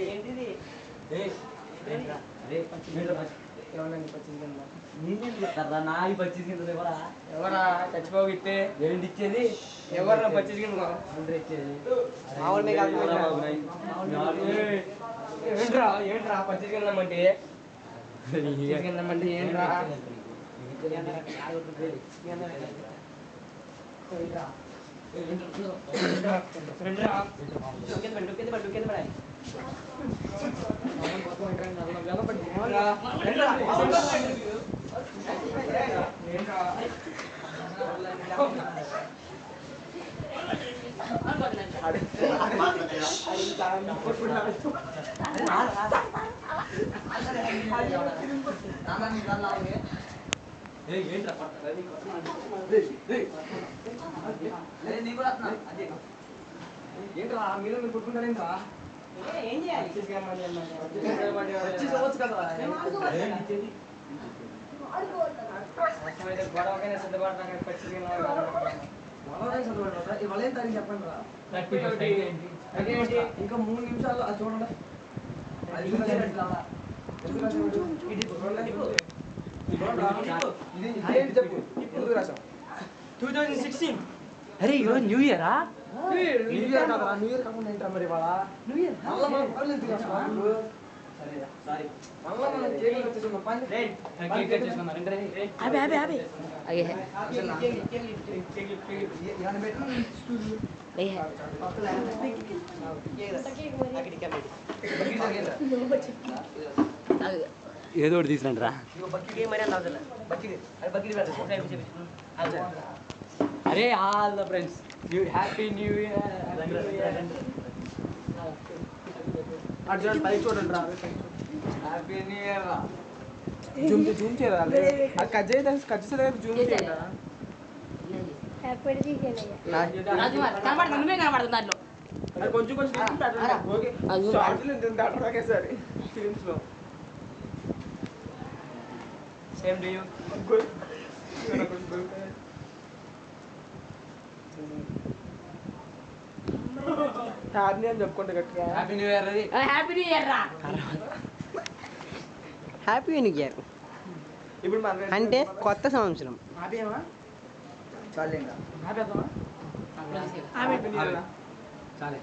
ఏంటిది ఎవరా చచ్చిపోగితే ఏంటి ఇచ్చేది ఎవరు పచ్చిది ఏంట్రా ఏంట్రా పచ్చిది కిందమంటే కిందమంటే ఏంట్రా ఏంట్రా మీరు కొట్టుకుంటారేంట్రా ఏం చేయాలి గొడవకైనా సిద్ధపడతాను ఇవాళ ఏం తారీఖు చెప్పండి రా ఇంకా 3 నిమిషాలు అది చూడండి చెప్పు ఎందుకు రాసాం 2016 అరే ఈరోజు న్యూ ఇయరా న్యూ ఇయర్ కదా న్యూ ఇయర్ కాకుండా ఏంటా మరి ఇవాళ న్యూ ఇయర్ మళ్ళీ మనం పనులు ఎందుకు రాసాం సారీ మళ్ళీ మనం కేక్ వచ్చేసుకున్నాం పని కేక్ కట్ చేసుకున్నాం అబే అబే అబే అగే ఏదో ఒకటి తీసుకురండి రా అరే all the friends happy new year పైకి చూడండి రా హ్యాపీ న్యూ ఇయర్ రా జూమ్ చేయరా కట్ చేయ కట్ చేసే జూమ్ చేయరా కొంచెం కొంచెం ఫిలిమ్స్ లో సేమ్ టు యూ హ్యాపీ అని చెప్పుకుంటే గట్టిగా హ్యాపీ న్యూ ఇయర్ అది హ్యాపీ న్యూ ఇయర్ రా హ్యాపీ న్యూ ఇయర్ ఇప్పుడు అంటే కొత్త సంవత్సరం హ్యాపీ ఏమా చాలు ఇంకా హ్యాపీ హ్యాపీ న్యూ ఇయర్ చాలు